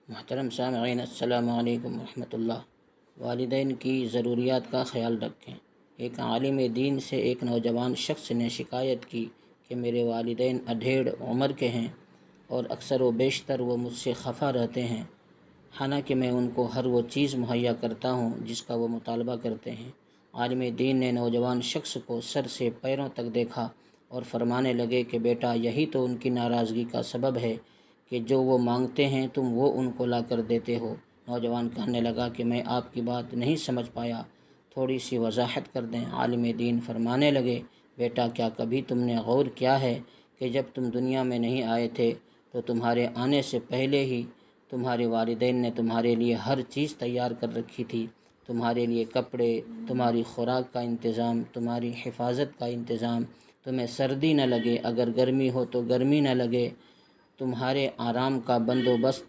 محترم سامعین، السلام علیکم ورحمۃ اللہ۔ والدین کی ضروریات کا خیال رکھیں۔ ایک عالم دین سے ایک نوجوان شخص نے شکایت کی کہ میرے والدین ادھیڑ عمر کے ہیں اور اکثر و بیشتر وہ مجھ سے خفا رہتے ہیں، حالانکہ میں ان کو ہر وہ چیز مہیا کرتا ہوں جس کا وہ مطالبہ کرتے ہیں۔ عالم دین نے نوجوان شخص کو سر سے پیروں تک دیکھا اور فرمانے لگے کہ بیٹا، یہی تو ان کی ناراضگی کا سبب ہے کہ جو وہ مانگتے ہیں تم وہ ان کو لا کر دیتے ہو۔ نوجوان کہنے لگا کہ میں آپ کی بات نہیں سمجھ پایا، تھوڑی سی وضاحت کر دیں۔ عالم دین فرمانے لگے، بیٹا، کیا کبھی تم نے غور کیا ہے کہ جب تم دنیا میں نہیں آئے تھے تو تمہارے آنے سے پہلے ہی تمہارے والدین نے تمہارے لیے ہر چیز تیار کر رکھی تھی؟ تمہارے لیے کپڑے، تمہاری خوراک کا انتظام، تمہاری حفاظت کا انتظام، تمہیں سردی نہ لگے، اگر گرمی ہو تو گرمی نہ لگے، تمہارے آرام کا بندوبست،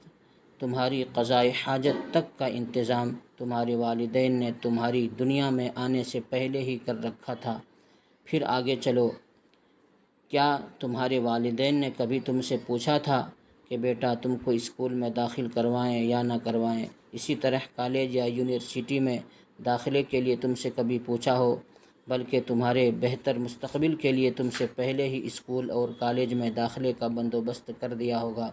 تمہاری قضائے حاجت تک کا انتظام تمہارے والدین نے تمہاری دنیا میں آنے سے پہلے ہی کر رکھا تھا۔ پھر آگے چلو، کیا تمہارے والدین نے کبھی تم سے پوچھا تھا کہ بیٹا تم کو اسکول میں داخل کروائیں یا نہ کروائیں؟ اسی طرح کالج یا یونیورسٹی میں داخلے کے لیے تم سے کبھی پوچھا ہو؟ بلکہ تمہارے بہتر مستقبل کے لیے تم سے پہلے ہی اسکول اور کالج میں داخلے کا بندوبست کر دیا ہوگا۔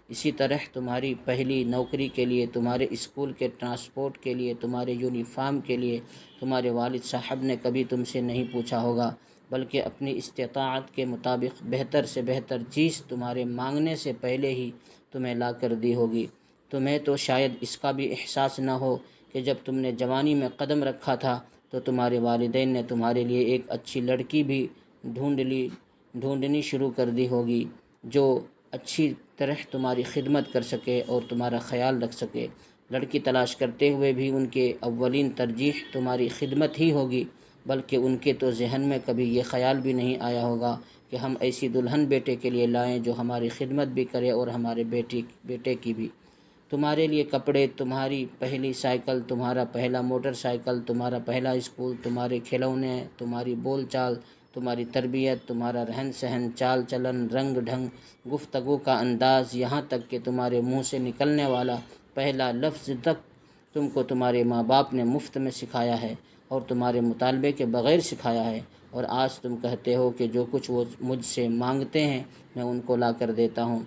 اسی طرح تمہاری پہلی نوکری کے لیے، تمہارے اسکول کے ٹرانسپورٹ کے لیے، تمہارے یونیفارم کے لیے تمہارے والد صاحب نے کبھی تم سے نہیں پوچھا ہوگا، بلکہ اپنی استطاعت کے مطابق بہتر سے بہتر چیز تمہارے مانگنے سے پہلے ہی تمہیں لا کر دی ہوگی۔ تمہیں تو شاید اس کا بھی احساس نہ ہو کہ جب تم نے جوانی میں قدم رکھا تھا تو تمہارے والدین نے تمہارے لیے ایک اچھی لڑکی بھی ڈھونڈنی شروع کر دی ہوگی جو اچھی طرح تمہاری خدمت کر سکے اور تمہارا خیال رکھ سکے۔ لڑکی تلاش کرتے ہوئے بھی ان کے اولین ترجیح تمہاری خدمت ہی ہوگی، بلکہ ان کے تو ذہن میں کبھی یہ خیال بھی نہیں آیا ہوگا کہ ہم ایسی دلہن بیٹے کے لیے لائیں جو ہماری خدمت بھی کرے اور ہمارے بیٹے کی بھی۔ تمہارے لیے کپڑے، تمہاری پہلی سائیکل، تمہارا پہلا موٹر سائیکل، تمہارا پہلا اسکول، تمہارے کھلونے، تمہاری بول چال، تمہاری تربیت، تمہارا رہن سہن، چال چلن، رنگ ڈھنگ، گفتگو کا انداز، یہاں تک کہ تمہارے منہ سے نکلنے والا پہلا لفظ تک تم کو تمہارے ماں باپ نے مفت میں سکھایا ہے اور تمہارے مطالبے کے بغیر سکھایا ہے، اور آج تم کہتے ہو کہ جو کچھ وہ مجھ سے مانگتے ہیں میں ان کو لا کر دیتا ہوں،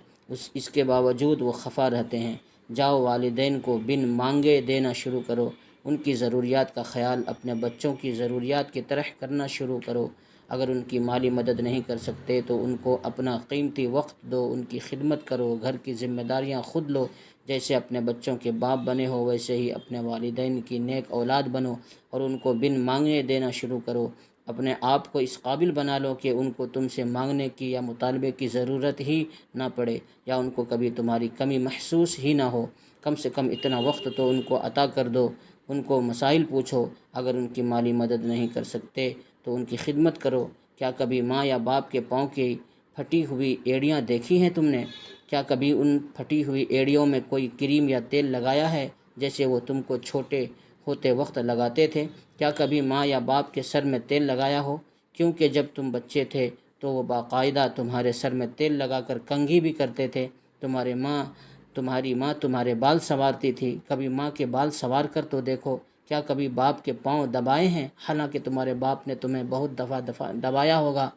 اس کے باوجود وہ خفا رہتے ہیں۔ جاؤ، والدین کو بن مانگے دینا شروع کرو، ان کی ضروریات کا خیال اپنے بچوں کی ضروریات کی طرح کرنا شروع کرو۔ اگر ان کی مالی مدد نہیں کر سکتے تو ان کو اپنا قیمتی وقت دو، ان کی خدمت کرو، گھر کی ذمہ داریاں خود لو، جیسے اپنے بچوں کے باپ بنے ہو ویسے ہی اپنے والدین کی نیک اولاد بنو اور ان کو بن مانگے دینا شروع کرو۔ اپنے آپ کو اس قابل بنا لو کہ ان کو تم سے مانگنے کی یا مطالبے کی ضرورت ہی نہ پڑے، یا ان کو کبھی تمہاری کمی محسوس ہی نہ ہو۔ کم سے کم اتنا وقت تو ان کو عطا کر دو، ان کو مسائل پوچھو، اگر ان کی مالی مدد نہیں کر سکتے تو ان کی خدمت کرو۔ کیا کبھی ماں یا باپ کے پاؤں کی پھٹی ہوئی ایڑیاں دیکھی ہیں تم نے؟ کیا کبھی ان پھٹی ہوئی ایڑیوں میں کوئی کریم یا تیل لگایا ہے جیسے وہ تم کو چھوٹے ہوتے وقت لگاتے تھے؟ کیا کبھی ماں یا باپ کے سر میں تیل لگایا ہو؟ کیونکہ جب تم بچے تھے تو وہ باقاعدہ تمہارے سر میں تیل لگا کر کنگھی بھی کرتے تھے۔ تمہاری ماں تمہارے بال سنوارتی تھی، کبھی ماں کے بال سنوار کر تو دیکھو۔ کیا کبھی باپ کے پاؤں دبائے ہیں حالانکہ تمہارے باپ نے تمہیں بہت دفعہ دبایا ہوگا؟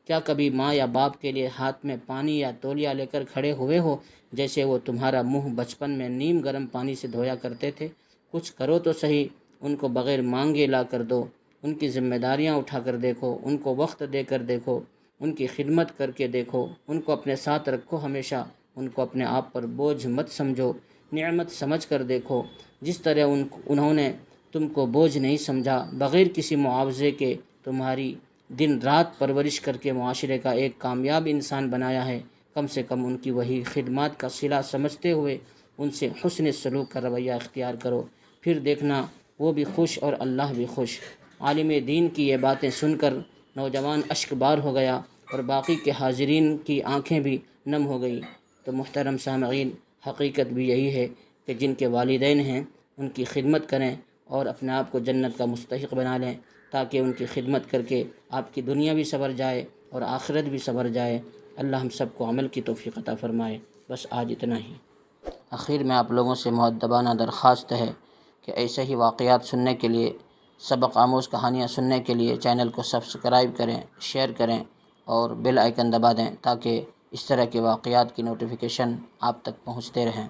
کیا کبھی ماں یا باپ کے لیے ہاتھ میں پانی یا تولیہ لے کر کھڑے ہوئے ہو جیسے وہ تمہارا منہ بچپن میں نیم گرم پانی سے دھویا کرتے تھے؟ کچھ کرو تو صحیح، ان کو بغیر مانگے لا کر دو، ان کی ذمہ داریاں اٹھا کر دیکھو، ان کو وقت دے کر دیکھو، ان کی خدمت کر کے دیکھو، ان کو اپنے ساتھ رکھو ہمیشہ، ان کو اپنے آپ پر بوجھ مت سمجھو، نعمت سمجھ کر دیکھو۔ جس طرح انہوں نے تم کو بوجھ نہیں سمجھا، بغیر کسی معاوضے کے تمہاری دن رات پرورش کر کے معاشرے کا ایک کامیاب انسان بنایا ہے، کم سے کم ان کی وہی خدمات کا صلہ سمجھتے ہوئے ان سے حسن سلوک کا رویہ اختیار کرو، پھر دیکھنا وہ بھی خوش اور اللہ بھی خوش۔ عالم دین کی یہ باتیں سن کر نوجوان اشک بار ہو گیا اور باقی کے حاضرین کی آنکھیں بھی نم ہو گئی۔ تو محترم سامعین، حقیقت بھی یہی ہے کہ جن کے والدین ہیں ان کی خدمت کریں اور اپنے آپ کو جنت کا مستحق بنا لیں، تاکہ ان کی خدمت کر کے آپ کی دنیا بھی سنور جائے اور آخرت بھی سنور جائے۔ اللہ ہم سب کو عمل کی توفیق عطا فرمائے۔ بس آج اتنا ہی۔ آخر میں آپ لوگوں سے مؤدبانہ درخواست ہے کہ ایسے ہی واقعات سننے کے لیے، سبق آموز کہانیاں سننے کے لیے چینل کو سبسکرائب کریں، شیئر کریں اور بیل آئیکن دبا دیں تاکہ اس طرح کے واقعات کی نوٹیفیکیشن آپ تک پہنچتے رہیں۔